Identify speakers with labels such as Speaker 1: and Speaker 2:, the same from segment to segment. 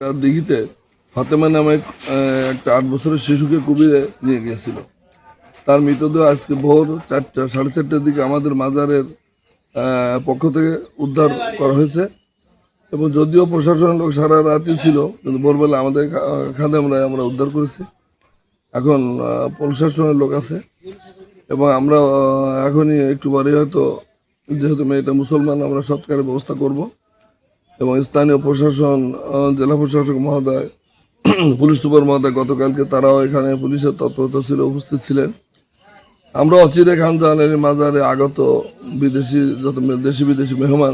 Speaker 1: দিঘিতে ফাতেমা নামে একটা 8 বছরের শিশুকে কুমিরে নিয়ে গিয়েছিল। তার মৃতদেহ আজকে ভোর 4:30টার দিকে আমাদের মাজারের পক্ষ থেকে উদ্ধার করা হয়েছে। এবং যদিও প্রশাসনের লোক সারা রাতই ছিল, কিন্তু ভোরবেলা আমাদের খাদেমরাই আমরা উদ্ধার করেছি। এখন প্রশাসনের লোক আছে এবং আমরা এখনই একটু পরে হয়তো, যেহেতু মেয়েটা মুসলমান, আমরা সৎকারের ব্যবস্থা করব এবং স্থানীয় প্রশাসন, জেলা প্রশাসক মহোদয়, পুলিশ সুপার মহোদয় গতকালকে তারাও এখানে পুলিশের তৎপরতা ছিল, উপস্থিত ছিলেন। আমরা অচিরে খান জাহানের মাজারে আগত যত দেশি বিদেশি মেহমান,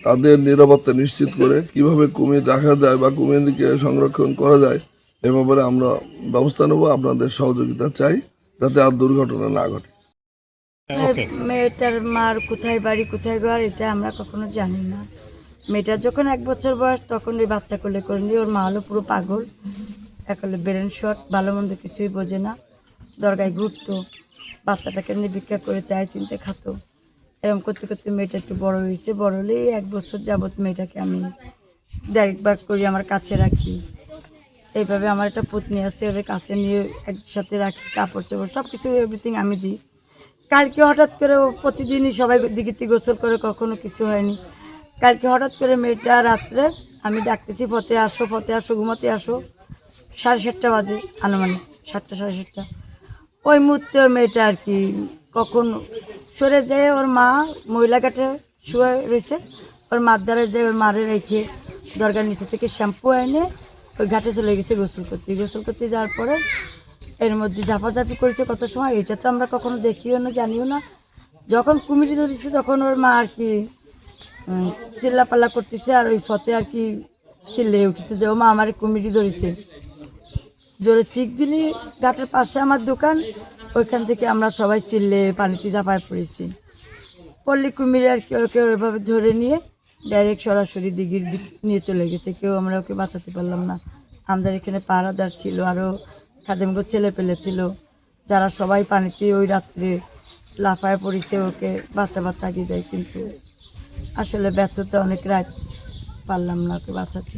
Speaker 1: তাদের নিরাপত্তা নিশ্চিত করে কিভাবে কুমির রাখা যায় বা কুমিরকে সংরক্ষণ করা যায় এ ব্যাপারে আমরা ব্যবস্থা নেব। আপনাদের সহযোগিতা চাই যাতে আর দুর্ঘটনা না ঘটে।
Speaker 2: মেয়েটার মার কোথায় বাড়ি কোথায় ঘর এটা আমরা কখনো জানি না। মেয়েটার যখন 1 বছর বয়স তখন ওই বাচ্চা কোলে করে নিয়ে, ওর মা হলো পুরো পাগল, একলে ব্রেন শট, ভালো মন্দ কিছুই বোঝে না। দরগায় ঘুরতো, বাচ্চাটাকে নিয়ে ভিক্ষা করে চায় চিনতে খাতো। এরকম করতে করতে মেয়েটা একটু বড় হয়েছে। বড় হলে 1 বছর যাবৎ মেয়েটাকে আমি দেখভাল করি, আমার কাছে রাখি। এইভাবে আমার একটা পত্নী আছে, ওদের কাছে নিয়ে একসাথে রাখি, কাপড় চোপড় সব কিছু এভরিথিং আমি দিই। কালকে হঠাৎ করে প্রতিদিনই সবাই দিঘিতে গোসল করে, কখনো কিছু হয়নি। কালকে হঠাৎ করে মেয়েটা রাত্রে আমি ডাকতেছি, ফতে আসো ঘুমাতে আসো। 7:30 বাজে আনুমানিক, 7টা 7:30। ওই মুহূর্তে ওই মেয়েটা আর কি কখন সরে যায়, ওর মা মহিলা ঘাটে শুয়ে রয়েছে, ওর মার দ্বারা যায়, ওর মারে রেখে দরগার নিচে থেকে শ্যাম্পু এনে ওই ঘাটে চলে গেছে গোসল করতে যাওয়ার পরে এর মধ্যে ঝাপাঝাপি করেছে কত সময়, এটা তো আমরা কখনো দেখিও না জানিও না। যখন কুমিরি ধরেছে তখন ওর মা আর কি চিল্লাপাল্লা করতেছে, আর ওই ফতে আর কি চিল্লে উঠেছে যে ও মা আমার কুমিরি ধরেছে। জোরে চিক দিলি, ঘাটের পাশে আমার দোকান, ওইখান থেকে আমরা সবাই চিল্লে পানিতে ঝাঁপায় পড়েছি। পল্লী কুমিরে আর কি ওকে ওইভাবে ধরে নিয়ে ডাইরেক্ট সরাসরি দিঘির দিক নিয়ে চলে গেছে। আমরা ওকে বাঁচাতে পারলাম না। আমাদের এখানে পাহারাদার ছিল, আরও খাদেমগো ছেলে পেলে ছিল, যারা সবাই পানিতে ওই রাত্রে লাফায় পড়েছে ওকে বাঁচাবার তাগিদ দেয়, কিন্তু আসলে ব্যর্থতা অনেক রাত পারলাম না ওকে বাঁচাতে।